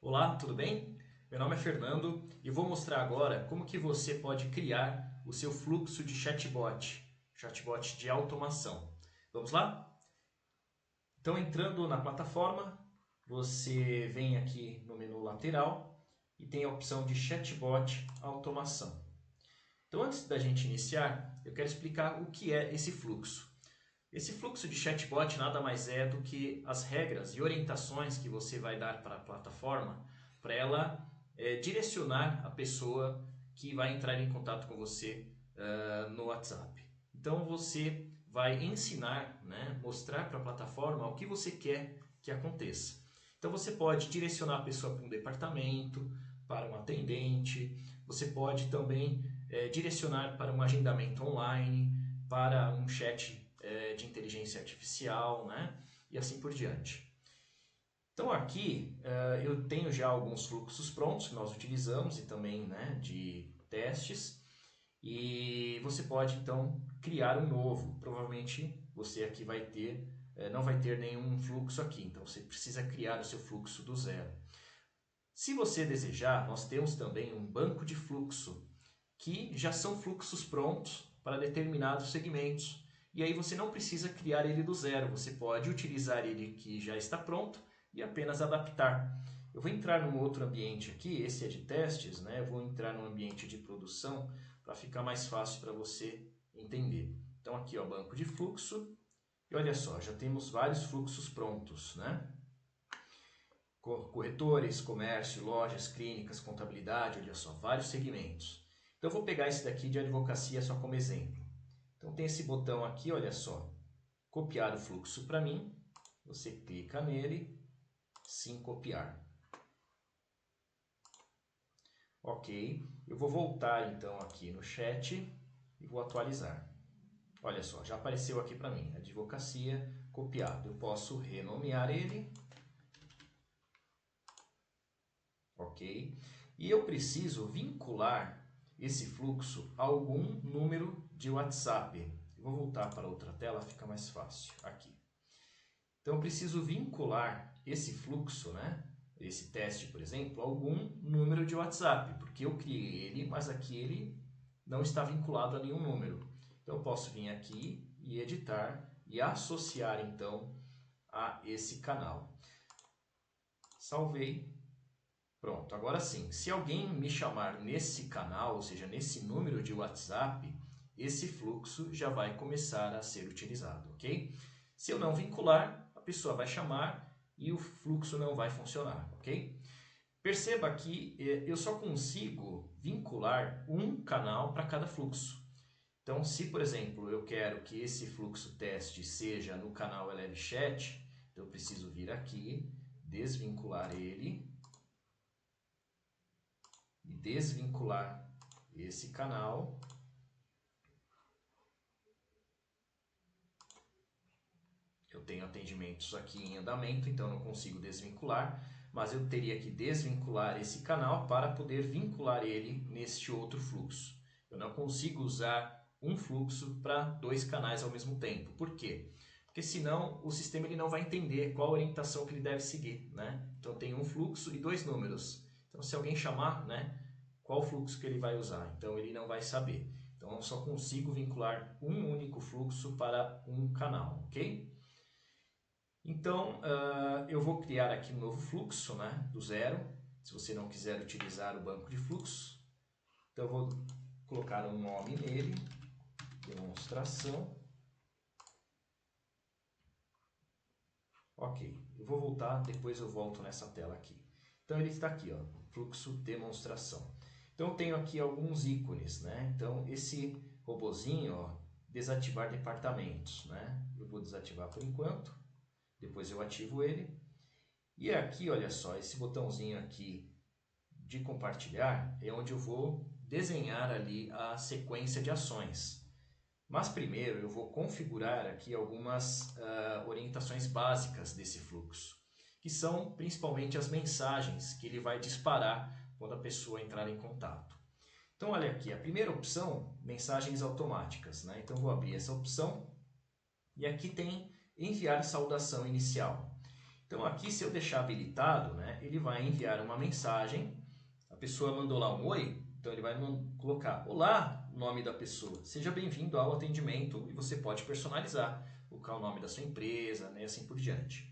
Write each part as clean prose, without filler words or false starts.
Olá, tudo bem? Meu nome é Fernando e vou mostrar agora como que você pode criar o seu fluxo de chatbot de automação. Vamos lá? Então, entrando na plataforma, você vem aqui no menu lateral e tem a opção de chatbot automação. Então, antes da gente iniciar, eu quero explicar o que é esse fluxo. Esse fluxo de chatbot nada mais é do que as regras e orientações que você vai dar para a plataforma para ela direcionar a pessoa que vai entrar em contato com você no WhatsApp. Então você vai ensinar, né, mostrar para a plataforma o que você quer que aconteça. Então você pode direcionar a pessoa para um departamento, para um atendente, você pode também direcionar para um agendamento online, para um chat de inteligência artificial, né? E assim por diante. Então aqui eu tenho já alguns fluxos prontos que nós utilizamos e também, né, de testes. E você pode então criar um novo. Provavelmente você aqui vai ter, não vai ter nenhum fluxo aqui, então você precisa criar o seu fluxo do zero. Se você desejar, nós temos também um banco de fluxo, que já são fluxos prontos para determinados segmentos. E aí você não precisa criar ele do zero, você pode utilizar ele que já está pronto e apenas adaptar. Eu vou entrar num outro ambiente aqui, esse é de testes, né? Eu vou entrar num ambiente de produção para ficar mais fácil para você entender. Então aqui, ó, banco de fluxo, e olha só, já temos vários fluxos prontos, né? Corretores, comércio, lojas, clínicas, contabilidade, olha só, vários segmentos. Então eu vou pegar esse daqui de advocacia só como exemplo. Então tem esse botão aqui, olha só, copiar o fluxo para mim. Você clica nele, sim, copiar. Ok, eu vou voltar então aqui no chat e vou atualizar. Olha só, já apareceu aqui para mim, advocacia, copiado. Eu posso renomear ele. Ok? E eu preciso vincular esse fluxo a algum número de WhatsApp. Eu vou voltar para outra tela, fica mais fácil. Aqui. Então eu preciso vincular esse fluxo, né? Esse teste, por exemplo, a algum número de WhatsApp, porque eu criei ele, mas aqui ele não está vinculado a nenhum número. Então eu posso vir aqui e editar e associar então a esse canal. Salvei. Pronto, agora sim, se alguém me chamar nesse canal, ou seja, nesse número de WhatsApp, esse fluxo já vai começar a ser utilizado, ok? Se eu não vincular, a pessoa vai chamar e o fluxo não vai funcionar, ok? Perceba que eu só consigo vincular um canal para cada fluxo. Então, se, por exemplo, eu quero que esse fluxo teste seja no canal Eleve Chat, então eu preciso vir aqui, desvincular ele e desvincular esse canal. Eu tenho atendimentos aqui em andamento, então não consigo desvincular, mas eu teria que desvincular esse canal para poder vincular ele neste outro fluxo. Eu não consigo usar um fluxo para dois canais ao mesmo tempo. Por quê? Porque senão o sistema ele não vai entender qual orientação que ele deve seguir, né? Então tem um fluxo e dois números. Então se alguém chamar, né, qual fluxo que ele vai usar? Então ele não vai saber. Então eu só consigo vincular um único fluxo para um canal, ok? Então, eu vou criar aqui um novo fluxo, né, do zero, se você não quiser utilizar o banco de fluxo. Então, eu vou colocar um nome nele, demonstração. Ok, eu vou voltar, depois eu volto nessa tela aqui. Então, ele está aqui, ó, fluxo demonstração. Então, eu tenho aqui alguns ícones, né? Então, esse robozinho, ó, desativar departamentos, né? Eu vou desativar por enquanto. Depois eu ativo ele. E aqui, olha só, esse botãozinho aqui de compartilhar é onde eu vou desenhar ali a sequência de ações. Mas primeiro eu vou configurar aqui algumas orientações básicas desse fluxo, que são principalmente as mensagens que ele vai disparar quando a pessoa entrar em contato. Então olha aqui, a primeira opção, mensagens automáticas, né? Então vou abrir essa opção e aqui tem enviar saudação inicial. Então aqui, se eu deixar habilitado, né, ele vai enviar uma mensagem. A pessoa mandou lá um oi, então ele vai colocar olá, nome da pessoa. Seja bem-vindo ao atendimento, e você pode personalizar, colocar o nome da sua empresa, né, assim por diante.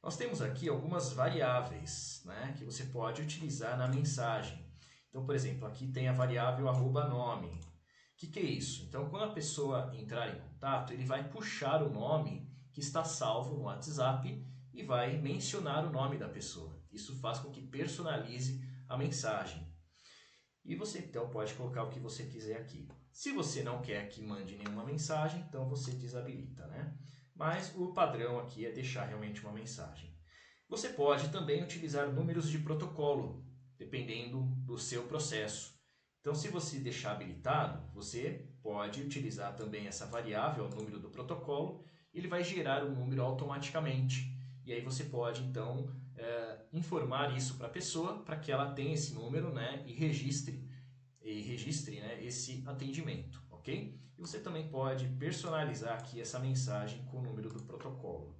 Nós temos aqui algumas variáveis, né, que você pode utilizar na mensagem. Então, por exemplo, aqui tem a variável @nome. O que é isso? Então, quando a pessoa entrar em contato, ele vai puxar o nome que está salvo no WhatsApp e vai mencionar o nome da pessoa. Isso faz com que personalize a mensagem. E você então pode colocar o que você quiser aqui. Se você não quer que mande nenhuma mensagem, então você desabilita, né? Mas o padrão aqui é deixar realmente uma mensagem. Você pode também utilizar números de protocolo, dependendo do seu processo. Então, se você deixar habilitado, você pode utilizar também essa variável, o número do protocolo, e ele vai gerar o número automaticamente. E aí você pode, então, informar isso para a pessoa, para que ela tenha esse número, né, e registre né, esse atendimento, ok? E você também pode personalizar aqui essa mensagem com o número do protocolo.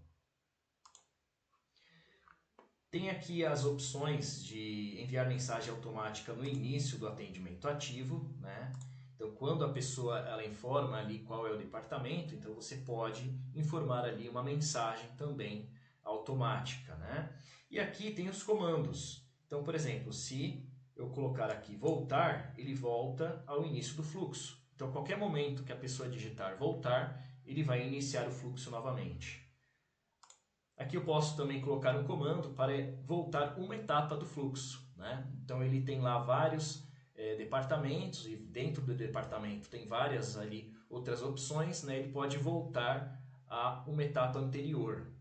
Tem aqui as opções de enviar mensagem automática no início do atendimento ativo, né? Então, quando a pessoa ela informa ali qual é o departamento, então você pode informar ali uma mensagem também automática, né? E aqui tem os comandos. Então, por exemplo, se eu colocar aqui voltar, ele volta ao início do fluxo. Então, qualquer momento que a pessoa digitar voltar, ele vai iniciar o fluxo novamente. Aqui eu posso também colocar um comando para voltar uma etapa do fluxo, né? Então ele tem lá vários departamentos e dentro do departamento tem várias ali outras opções, né? Ele pode voltar a uma etapa anterior.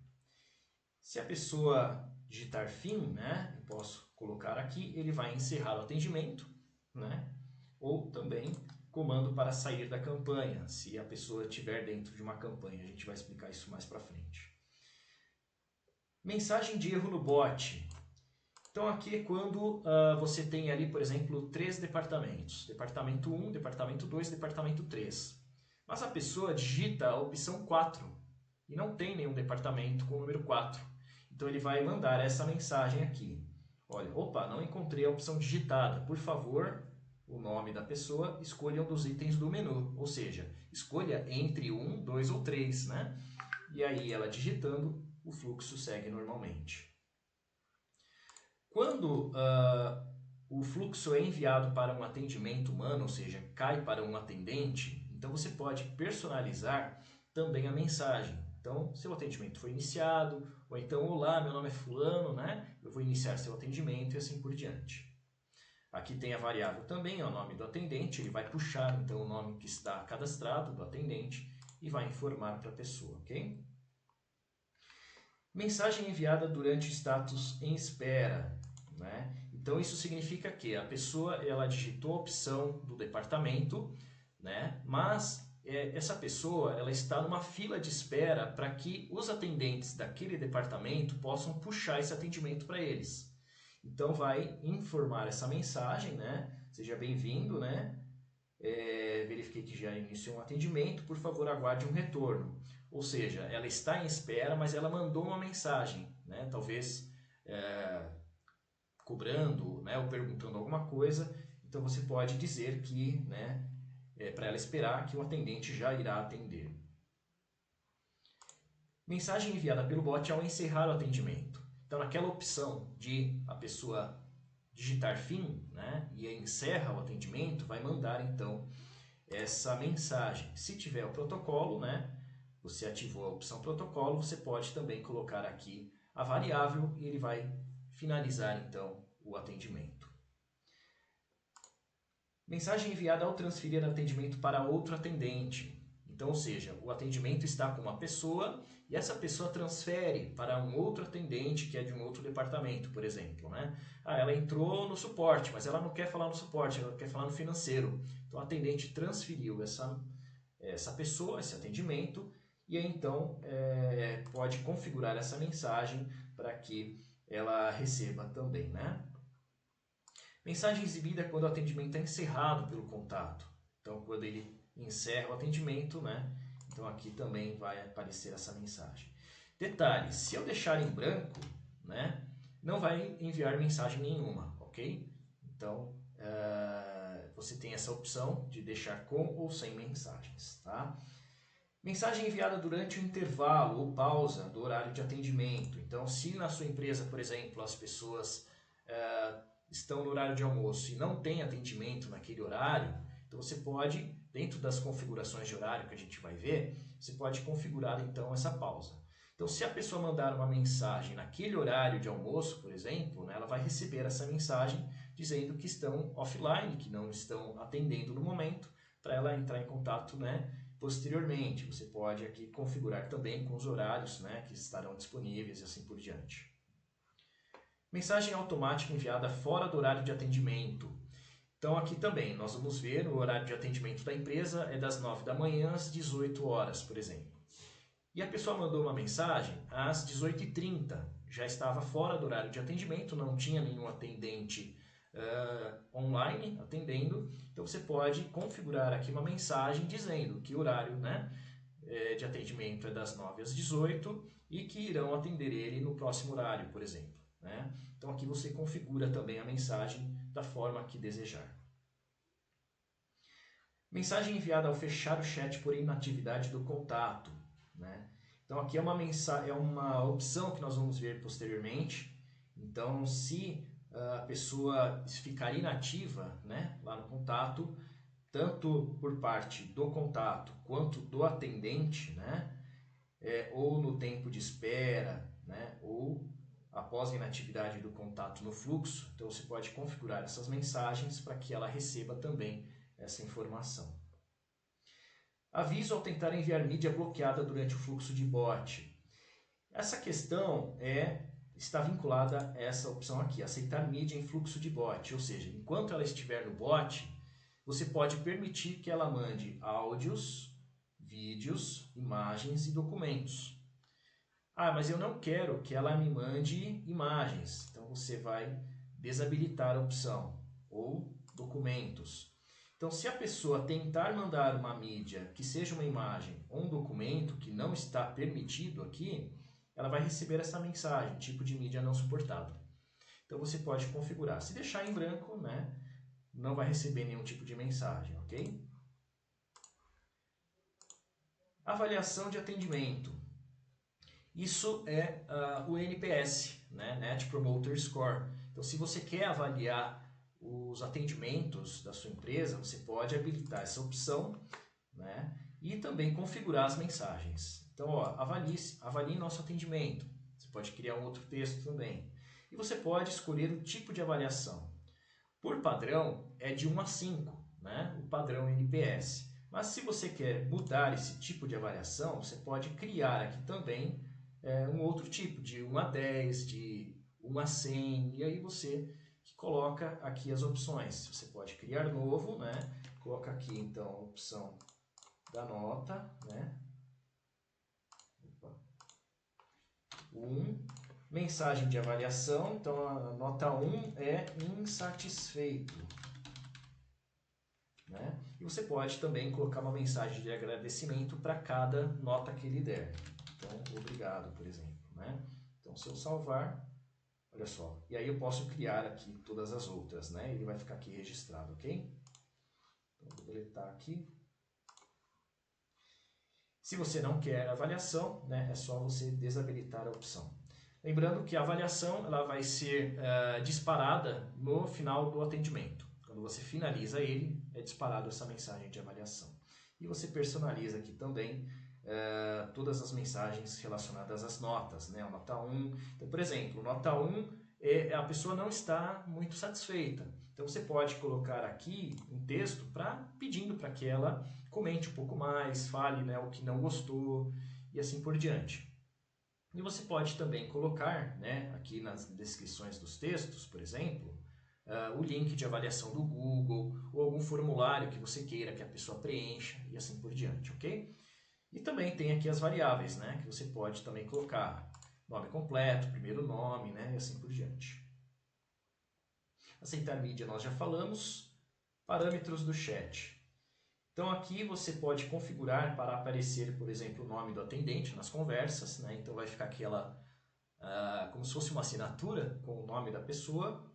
Se a pessoa digitar fim, né? Eu posso colocar aqui, ele vai encerrar o atendimento, né? Ou também comando para sair da campanha, se a pessoa estiver dentro de uma campanha. A gente vai explicar isso mais para frente. Mensagem de erro no bot. Então aqui é quando você tem ali, por exemplo, 3 departamentos. Departamento 1, Departamento 2, Departamento 3. Mas a pessoa digita a opção 4 e não tem nenhum departamento com o número 4. Então ele vai mandar essa mensagem aqui. Olha, opa, não encontrei a opção digitada. Por favor, o nome da pessoa, escolha um dos itens do menu. Ou seja, escolha entre 1, 2 ou 3, né? E aí ela digitando, o fluxo segue normalmente. Quando o fluxo é enviado para um atendimento humano, ou seja, cai para um atendente, então você pode personalizar também a mensagem. Então, seu atendimento foi iniciado, ou então, olá, meu nome é fulano, né? Eu vou iniciar seu atendimento e assim por diante. Aqui tem a variável também, é o nome do atendente, ele vai puxar então o nome que está cadastrado do atendente e vai informar para a pessoa, ok? Mensagem enviada durante o status em espera, né? Então isso significa que a pessoa ela digitou a opção do departamento, né? Mas essa pessoa ela está numa fila de espera para que os atendentes daquele departamento possam puxar esse atendimento para eles. Então vai informar essa mensagem, né? Seja bem-vindo, né? Verifiquei que já iniciou um atendimento, por favor aguarde um retorno. Ou seja, ela está em espera, mas ela mandou uma mensagem, né? Talvez cobrando, né? Ou perguntando alguma coisa. Então você pode dizer que, né? Para ela esperar que o atendente já irá atender. Mensagem enviada pelo bot ao encerrar o atendimento. Então naquela opção de a pessoa digitar fim, né? E encerra o atendimento, vai mandar então essa mensagem. Se tiver o protocolo, né? Você ativou a opção protocolo, você pode também colocar aqui a variável e ele vai finalizar então o atendimento. Mensagem enviada ao transferir atendimento para outro atendente. Então, ou seja, o atendimento está com uma pessoa e essa pessoa transfere para um outro atendente que é de um outro departamento, por exemplo, né? Ela entrou no suporte, mas ela não quer falar no suporte, ela quer falar no financeiro. Então, o atendente transferiu essa pessoa, esse atendimento, e aí então pode configurar essa mensagem para que ela receba também, né? Mensagem exibida quando o atendimento é encerrado pelo contato. Então, quando ele encerra o atendimento, né? Então aqui também vai aparecer essa mensagem. Detalhe, se eu deixar em branco, né, não vai enviar mensagem nenhuma, ok? Então, você tem essa opção de deixar com ou sem mensagens, tá? Mensagem enviada durante o intervalo ou pausa do horário de atendimento. Então, se na sua empresa, por exemplo, as pessoas estão no horário de almoço e não tem atendimento naquele horário, então você pode, dentro das configurações de horário que a gente vai ver, você pode configurar então essa pausa. Então, se a pessoa mandar uma mensagem naquele horário de almoço, por exemplo, né, ela vai receber essa mensagem dizendo que estão offline, que não estão atendendo no momento, para ela entrar em contato, né, posteriormente. Você pode aqui configurar também com os horários, né, que estarão disponíveis e assim por diante. Mensagem automática enviada fora do horário de atendimento. Então aqui também nós vamos ver o horário de atendimento da empresa é das 9 da manhã às 18 horas, por exemplo. E a pessoa mandou uma mensagem às 18h30, já estava fora do horário de atendimento, não tinha nenhum atendente online atendendo, então você pode configurar aqui uma mensagem dizendo que o horário, né, de atendimento é das 9 às 18 e que irão atender ele no próximo horário, por exemplo, né? Então aqui você configura também a mensagem da forma que desejar. Mensagem enviada ao fechar o chat por inatividade do contato, né? Então aqui é uma opção que nós vamos ver posteriormente. Então se a pessoa ficar inativa, né, lá no contato, tanto por parte do contato quanto do atendente, né, ou no tempo de espera, né, ou após a inatividade do contato no fluxo, então você pode configurar essas mensagens para que ela receba também essa informação. Aviso ao tentar enviar mídia bloqueada durante o fluxo de bot. Essa questão está vinculada a essa opção aqui, aceitar mídia em fluxo de bot, ou seja, enquanto ela estiver no bot, você pode permitir que ela mande áudios, vídeos, imagens e documentos. Ah, mas eu não quero que ela me mande imagens, então você vai desabilitar a opção, ou documentos. Então, se a pessoa tentar mandar uma mídia que seja uma imagem ou um documento que não está permitido aqui, ela vai receber essa mensagem, tipo de mídia não suportado. Então, você pode configurar. Se deixar em branco, né, não vai receber nenhum tipo de mensagem, ok? Avaliação de atendimento. Isso é o NPS, né, Net Promoter Score. Então, se você quer avaliar os atendimentos da sua empresa, você pode habilitar essa opção, né, e também configurar as mensagens. Então, avalie nosso atendimento. Você pode criar um outro texto também. E você pode escolher o tipo de avaliação. Por padrão, é de 1 a 5, né, o padrão NPS. Mas se você quer mudar esse tipo de avaliação, você pode criar aqui também um outro tipo, de 1 a 10, de 1 a 100, e aí você coloca aqui as opções. Você pode criar novo, né? Coloca aqui então a opção da nota, né? 1. Mensagem de avaliação, então a nota 1 é insatisfeito, né? E você pode também colocar uma mensagem de agradecimento para cada nota que ele der. Então, obrigado, por exemplo, né? Então, se eu salvar, olha só, e aí eu posso criar aqui todas as outras, né? Ele vai ficar aqui registrado, ok? Então, vou deletar aqui. Se você não quer avaliação, né, é só você desabilitar a opção. Lembrando que a avaliação ela vai ser disparada no final do atendimento. Quando você finaliza ele, é disparado essa mensagem de avaliação. E você personaliza aqui também todas as mensagens relacionadas às notas, né? A nota 1. Então, por exemplo, nota 1, a pessoa não está muito satisfeita. Então, você pode colocar aqui um texto pedindo para que ela comente um pouco mais, fale, né, o que não gostou e assim por diante. E você pode também colocar, né, aqui nas descrições dos textos, por exemplo, o link de avaliação do Google ou algum formulário que você queira que a pessoa preencha e assim por diante, ok? E também tem aqui as variáveis, né, que você pode também colocar nome completo, primeiro nome, né, e assim por diante. Aceitar mídia nós já falamos. Parâmetros do chat. Então aqui você pode configurar para aparecer, por exemplo, o nome do atendente nas conversas, né? Então vai ficar aquela, como se fosse uma assinatura com o nome da pessoa.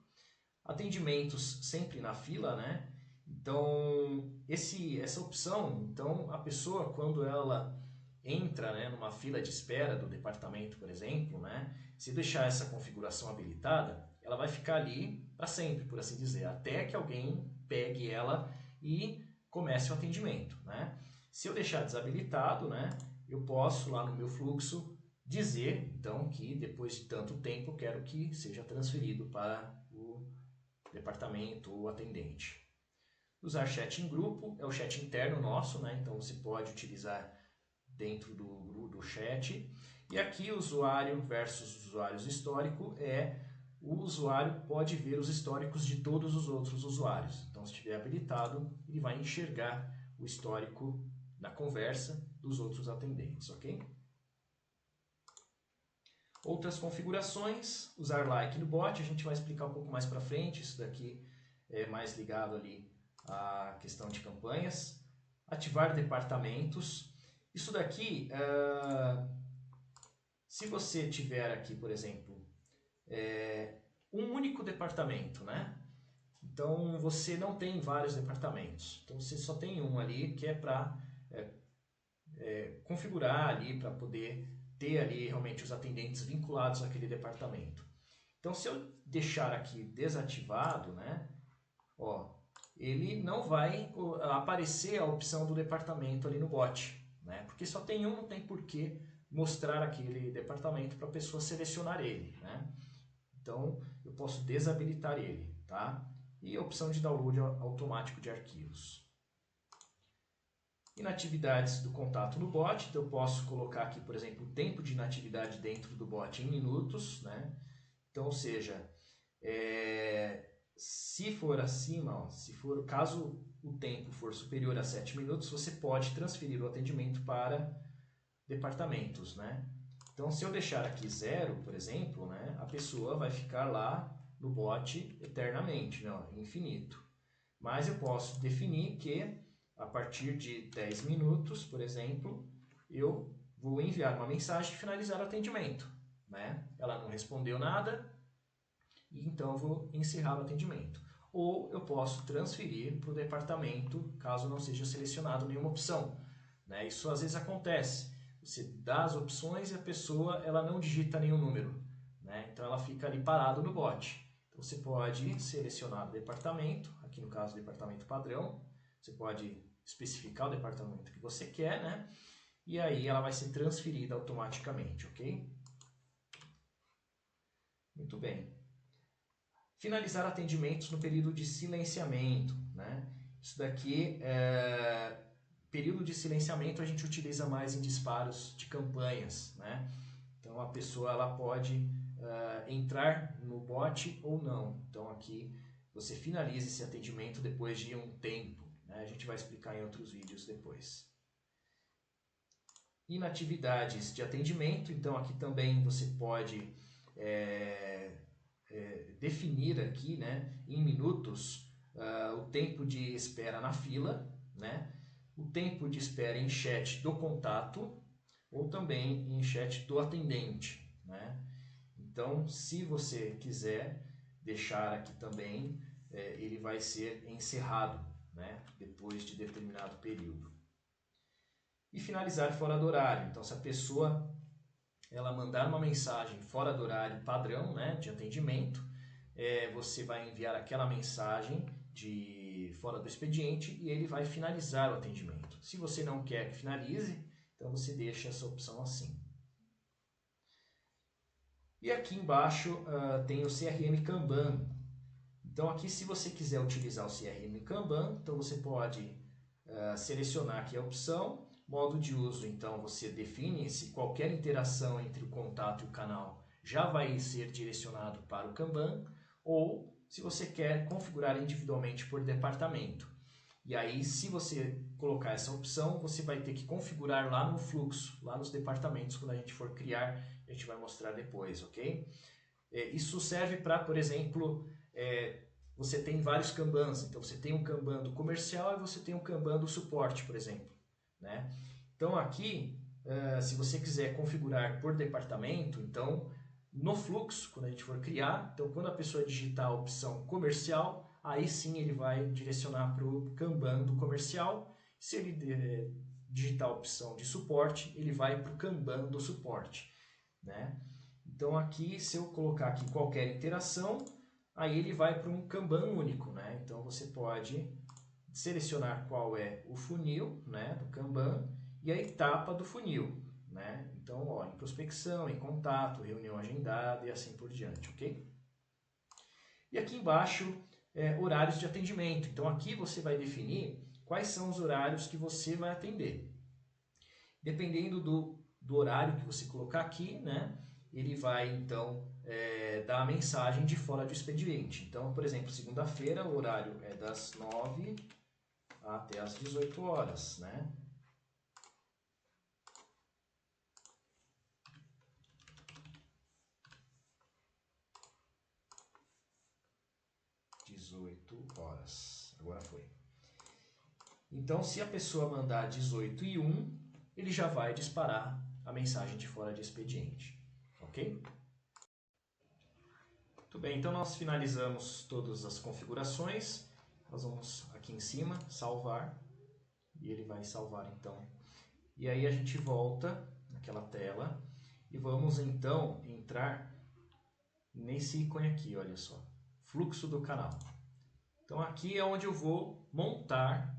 Atendimentos sempre na fila, né? Então essa opção, então a pessoa quando ela entra, né, numa fila de espera do departamento, por exemplo, né? Se deixar essa configuração habilitada, ela vai ficar ali para sempre, por assim dizer, até que alguém pegue ela e comece o atendimento, né? Se eu deixar desabilitado, né, eu posso lá no meu fluxo dizer, então, que depois de tanto tempo eu quero que seja transferido para o departamento ou atendente. Usar chat em grupo é o chat interno nosso, né? Então você pode utilizar dentro do chat. E aqui usuário versus usuários histórico o usuário pode ver os históricos de todos os outros usuários. Então, se estiver habilitado, ele vai enxergar o histórico da conversa dos outros atendentes, ok? Outras configurações, usar like no bot, a gente vai explicar um pouco mais para frente, isso daqui é mais ligado ali à questão de campanhas. Ativar departamentos, isso daqui, se você tiver aqui, por exemplo, um único departamento, né? Então você não tem vários departamentos, então você só tem um ali que é para configurar ali, para poder ter ali realmente os atendentes vinculados àquele departamento. Então se eu deixar aqui desativado, né? Ó, ele não vai aparecer a opção do departamento ali no bot, né? Porque só tem um, não tem por que mostrar aquele departamento para a pessoa selecionar ele, né? Então eu posso desabilitar ele, tá? E a opção de download automático de arquivos. Inatividades do contato no bot, então eu posso colocar aqui, por exemplo, o tempo de inatividade dentro do bot em minutos, né? Então, ou seja, se for acima, ó, caso o tempo for superior a 7 minutos, você pode transferir o atendimento para departamentos, né? Então, se eu deixar aqui 0, por exemplo, né, a pessoa vai ficar lá no bot eternamente, né, infinito. Mas eu posso definir que a partir de 10 minutos, por exemplo, eu vou enviar uma mensagem e finalizar o atendimento, né? Ela não respondeu nada, e então eu vou encerrar o atendimento. Ou eu posso transferir para o departamento, caso não seja selecionado nenhuma opção, né? Isso às vezes acontece. Você dá as opções e a pessoa ela não digita nenhum número, né? Então ela fica ali parado no bot. Então você pode selecionar o departamento, aqui no caso o departamento padrão, você pode especificar o departamento que você quer, né? E aí ela vai ser transferida automaticamente, ok? Muito bem. Finalizar atendimentos no período de silenciamento, né? Isso daqui, período de silenciamento a gente utiliza mais em disparos de campanhas, né? Então a pessoa ela pode entrar no bot ou não. Então aqui você finaliza esse atendimento depois de um tempo, né? A gente vai explicar em outros vídeos depois. Inatividades de atendimento, então aqui também você pode definir aqui, né, em minutos o tempo de espera na fila, né, o tempo de espera em chat do contato ou também em chat do atendente, né? Então, se você quiser deixar aqui também, ele vai ser encerrado, né, depois de determinado período. E finalizar fora do horário. Então, se a pessoa ela mandar uma mensagem fora do horário padrão, né, de atendimento, você vai enviar aquela mensagem de fora do expediente e ele vai finalizar o atendimento. Se você não quer que finalize, então você deixa essa opção assim. E aqui embaixo tem o CRM Kanban. Então aqui, se você quiser utilizar o CRM Kanban, então você pode selecionar aqui a opção, modo de uso. Então você define se qualquer interação entre o contato e o canal já vai ser direcionado para o Kanban, ou se você quer configurar individualmente por departamento. E aí, se você colocar essa opção, você vai ter que configurar lá no fluxo, lá nos departamentos, quando a gente for criar, a gente vai mostrar depois, ok? Isso serve para, por exemplo, você tem vários Kanbans. Então você tem um Kanban do comercial e você tem um Kanban do suporte, por exemplo, né? Então aqui, se você quiser configurar por departamento, então no fluxo, quando a gente for criar, então quando a pessoa digitar a opção comercial, aí sim ele vai direcionar para o Kanban do comercial. Se ele digitar a opção de suporte, ele vai para o Kanban do suporte, né? Então aqui, se eu colocar aqui qualquer interação, aí ele vai para um Kanban único, né? Então você pode selecionar qual é o funil, né, do Kanban e a etapa do funil, né? Então, ó, em prospecção, em contato, reunião agendada e assim por diante, ok? E aqui embaixo, horários de atendimento. Então aqui você vai definir quais são os horários que você vai atender. Dependendo do horário que você colocar aqui, né, ele vai então dar a mensagem de fora do expediente. Então, por exemplo, segunda-feira o horário é das 9 até as 18 horas, né? Agora foi. Então, se a pessoa mandar 18h01, ele já vai disparar a mensagem de fora de expediente, ok? Muito bem, então nós finalizamos todas as configurações. Nós vamos aqui em cima, salvar, e ele vai salvar então. E aí a gente volta naquela tela e vamos então entrar nesse ícone aqui, olha só, fluxo do canal. Então aqui é onde eu vou montar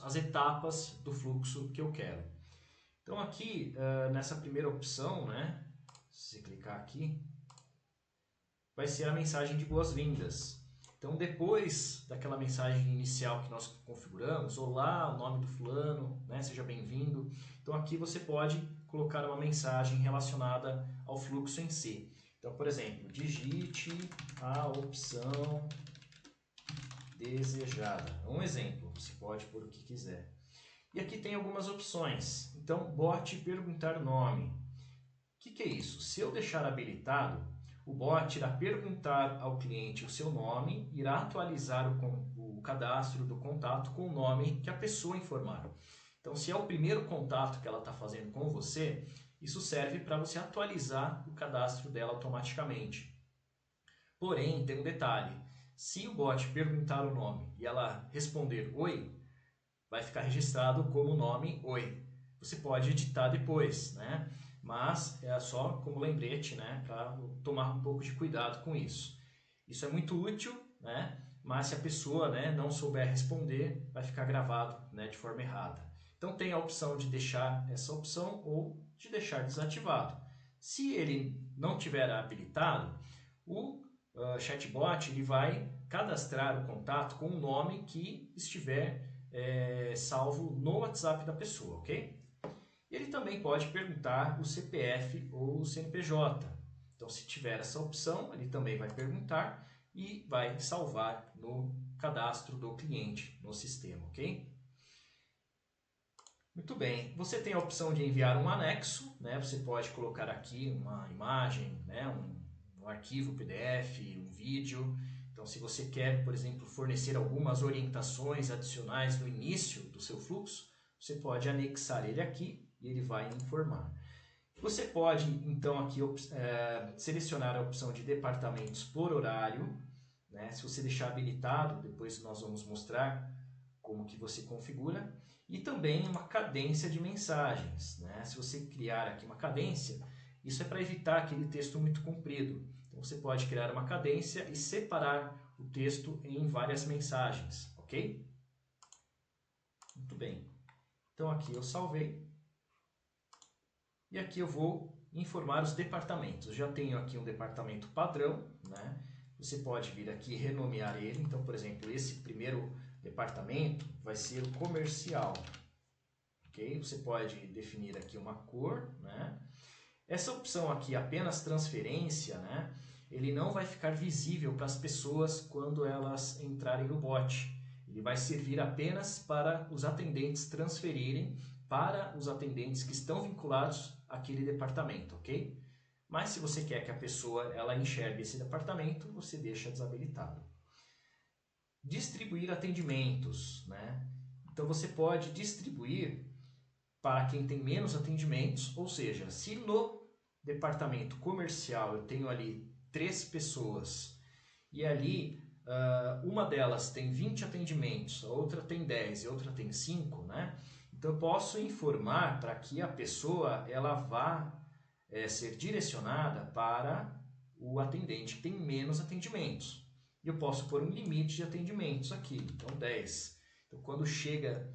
as etapas do fluxo que eu quero. Então aqui, nessa primeira opção, né, se você clicar aqui, vai ser a mensagem de boas-vindas. Então depois daquela mensagem inicial que nós configuramos, olá, o nome do fulano, né, seja bem-vindo. Então aqui você pode colocar uma mensagem relacionada ao fluxo em si. Então, por exemplo, digite a opção desejada. Um exemplo, você pode pôr o que quiser. E aqui tem algumas opções. Então, bot perguntar nome. O que é isso? Se eu deixar habilitado, o bot irá perguntar ao cliente o seu nome, irá atualizar o cadastro do contato com o nome que a pessoa informar. Então, se é o primeiro contato que ela está fazendo com você, isso serve para você atualizar o cadastro dela automaticamente. Porém, tem um detalhe. Se o bot perguntar o nome e ela responder oi, vai ficar registrado como nome oi. Você pode editar depois, né? Mas é só como lembrete, né? Para tomar um pouco de cuidado com isso. Isso é muito útil, né? Mas se a pessoa, né, não souber responder, vai ficar gravado, né, de forma errada. Então tem a opção de deixar essa opção ou de deixar desativado. Se ele não tiver habilitado, o chatbot ele vai cadastrar o contato com o nome que estiver salvo no WhatsApp da pessoa, ok? Ele também pode perguntar o CPF ou o CNPJ. Então, se tiver essa opção, ele também vai perguntar e vai salvar no cadastro do cliente no sistema, ok? Muito bem, você tem a opção de enviar um anexo, né? Você pode colocar aqui uma imagem, né? um arquivo PDF, um vídeo. Então, se você quer, por exemplo, fornecer algumas orientações adicionais no início do seu fluxo, você pode anexar ele aqui e ele vai informar. Você pode, então, aqui selecionar a opção de departamentos por horário, né? Se você deixar habilitado, depois nós vamos mostrar como que você configura. E também uma cadência de mensagens, né? Se você criar aqui uma cadência, isso é para evitar aquele texto muito comprido. Então você pode criar uma cadência e separar o texto em várias mensagens, ok? Muito bem. Então aqui eu salvei. E aqui eu vou informar os departamentos. Eu já tenho aqui um departamento padrão, né? Você pode vir aqui e renomear ele. Então, por exemplo, esse primeiro departamento vai ser o comercial. Ok? Você pode definir aqui uma cor, né? Essa opção aqui, apenas transferência, né? Ele não vai ficar visível para as pessoas quando elas entrarem no bot. Ele vai servir apenas para os atendentes transferirem para os atendentes que estão vinculados àquele departamento, ok? Mas se você quer que a pessoa ela enxergue esse departamento, você deixa desabilitado. distribuir atendimentos, né? Então você pode distribuir para quem tem menos atendimentos, ou seja, se no departamento comercial eu tenho ali 3 pessoas e ali uma delas tem 20 atendimentos, a outra tem 10 e a outra tem 5, né? Então eu posso informar para que a pessoa ela vá ser direcionada para o atendente que tem menos atendimentos. E eu posso pôr um limite de atendimentos aqui, então 10. Então quando chega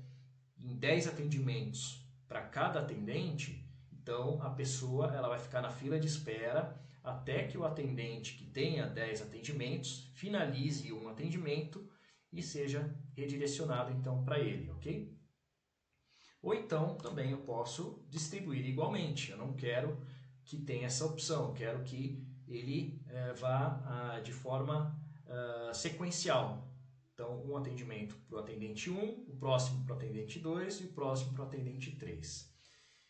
em 10 atendimentos para cada atendente, então a pessoa ela vai ficar na fila de espera até que o atendente que tenha 10 atendimentos finalize um atendimento e seja redirecionado então para ele, ok? Ou então também eu posso distribuir igualmente, eu não quero que tenha essa opção, eu quero que ele vá de forma sequencial. Então, um atendimento para o atendente 1, o próximo para o atendente 2 e o próximo para o atendente 3.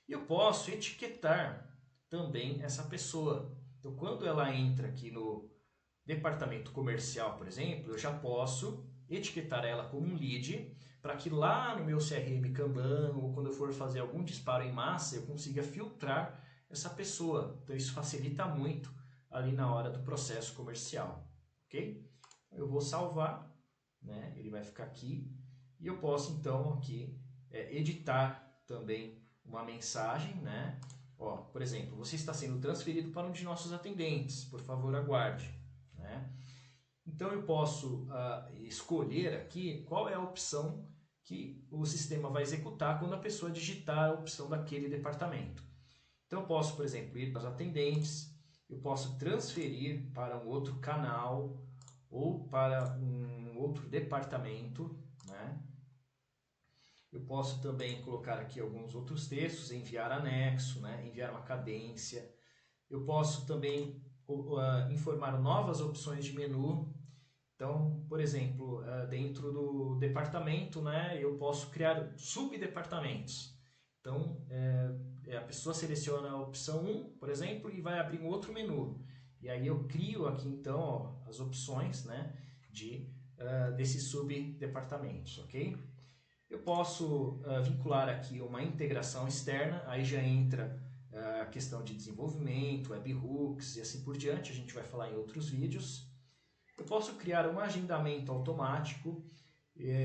E eu posso etiquetar também essa pessoa. Então, quando ela entra aqui no departamento comercial, por exemplo, eu já posso etiquetar ela como um lead para que lá no meu CRM Kanban ou quando eu for fazer algum disparo em massa, eu consiga filtrar essa pessoa. Então, isso facilita muito ali na hora do processo comercial, ok? Eu vou salvar, né? Ele vai ficar aqui e eu posso então aqui editar também uma mensagem, né? Ó, por exemplo, você está sendo transferido para um de nossos atendentes, por favor aguarde, né? Então eu posso escolher aqui qual é a opção que o sistema vai executar quando a pessoa digitar a opção daquele departamento. Então eu posso, por exemplo, ir para os atendentes, eu posso transferir para um outro canal ou para um outro departamento, né? Eu posso também colocar aqui alguns outros textos, enviar anexo, né? Enviar uma cadência. Eu posso também informar novas opções de menu. Então, por exemplo, dentro do departamento, né, eu posso criar subdepartamentos. Então, a pessoa seleciona a opção 1, por exemplo, e vai abrir um outro menu. E aí eu crio aqui, então, ó, as opções, né, desses subdepartamentos, ok? Eu posso vincular aqui uma integração externa, aí já entra a questão de desenvolvimento, webhooks e assim por diante, a gente vai falar em outros vídeos. Eu posso criar um agendamento automático.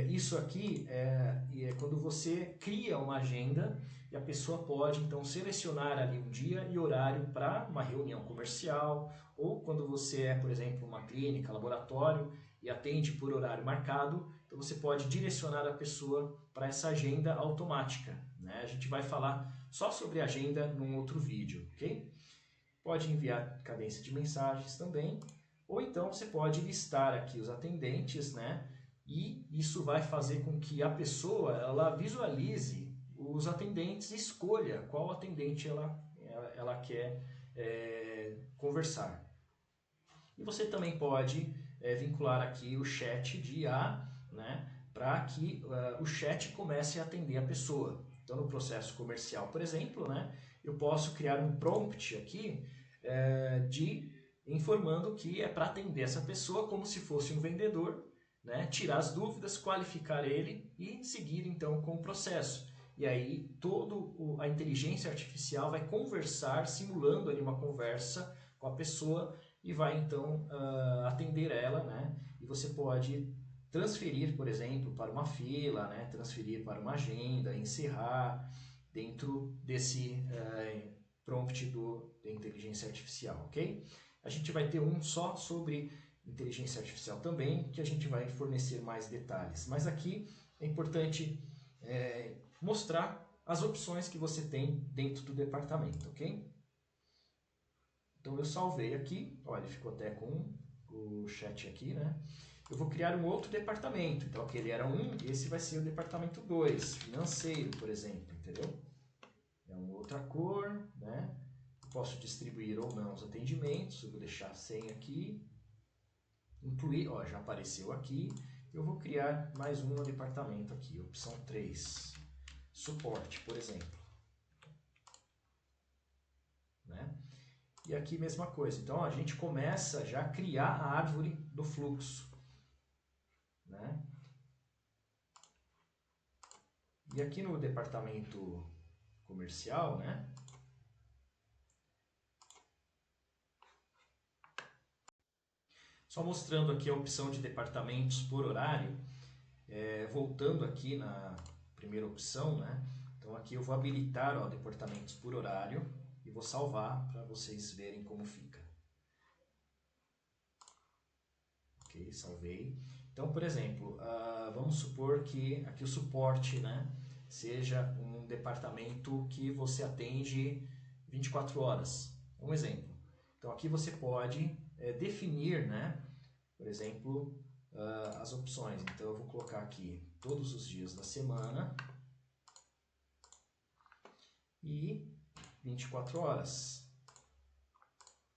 Isso aqui é quando você cria uma agenda e a pessoa pode então selecionar ali um dia e horário para uma reunião comercial ou quando você é, por exemplo, uma clínica, laboratório e atende por horário marcado, então você pode direcionar a pessoa para essa agenda automática, né? A gente vai falar só sobre agenda num outro vídeo, ok? Pode enviar cadência de mensagens também. Ou então você pode listar aqui os atendentes, né? E isso vai fazer com que a pessoa ela visualize os atendentes e escolha qual atendente ela quer conversar. E você também pode vincular aqui o chat de IA, né? Para que o chat comece a atender a pessoa. Então, no processo comercial, por exemplo, né? Eu posso criar um prompt aqui informando que é para atender essa pessoa como se fosse um vendedor, né? Tirar as dúvidas, qualificar ele e seguir então com o processo. E aí toda a inteligência artificial vai conversar, simulando ali uma conversa com a pessoa e vai então atender ela, né? E você pode transferir, por exemplo, para uma fila, né? Transferir para uma agenda, encerrar dentro desse prompt da inteligência artificial, ok? A gente vai ter um só sobre inteligência artificial também, que a gente vai fornecer mais detalhes. Mas aqui é importante mostrar as opções que você tem dentro do departamento, ok? Então eu salvei aqui, olha, ficou até com o chat aqui, né? Eu vou criar um outro departamento, então aquele era 1, esse vai ser o departamento 2, financeiro, por exemplo, entendeu? É uma outra cor, né? Posso distribuir ou não os atendimentos, eu vou deixar sem aqui, incluir, ó, já apareceu aqui, eu vou criar mais um departamento aqui, opção 3, suporte, por exemplo. Né? E aqui mesma coisa, então a gente começa já a criar a árvore do fluxo. Né? E aqui no departamento comercial, né? Só mostrando aqui a opção de departamentos por horário, voltando aqui na primeira opção, né? Então aqui eu vou habilitar, ó, departamentos por horário e vou salvar para vocês verem como fica. Ok, salvei. Então, por exemplo, vamos supor que aqui o suporte, né, seja um departamento que você atende 24 horas. Um exemplo. Então aqui você pode definir, né, por exemplo, as opções. Então eu vou colocar aqui todos os dias da semana e 24 horas.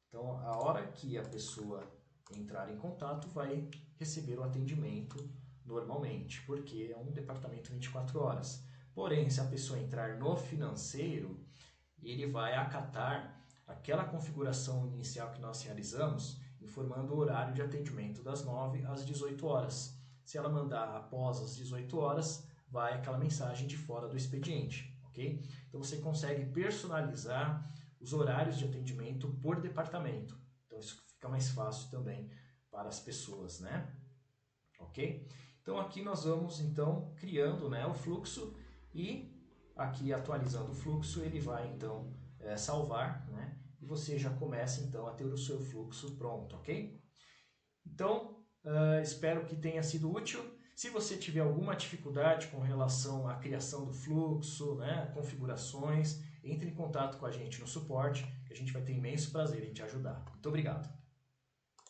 Então a hora que a pessoa entrar em contato vai receber o atendimento normalmente, porque é um departamento 24 horas. Porém, se a pessoa entrar no financeiro, ele vai acatar aquela configuração inicial que nós realizamos, informando o horário de atendimento das 9 às 18 horas. Se ela mandar após as 18 horas, vai aquela mensagem de fora do expediente, ok? Então você consegue personalizar os horários de atendimento por departamento. Então isso fica mais fácil também para as pessoas, né? Ok? Então aqui nós vamos então criando, né, o fluxo e aqui atualizando o fluxo ele vai então salvar, né? E você já começa então a ter o seu fluxo pronto, ok? Então espero que tenha sido útil. Se você tiver alguma dificuldade com relação à criação do fluxo, né, configurações, entre em contato com a gente no suporte, que a gente vai ter imenso prazer em te ajudar. Muito obrigado.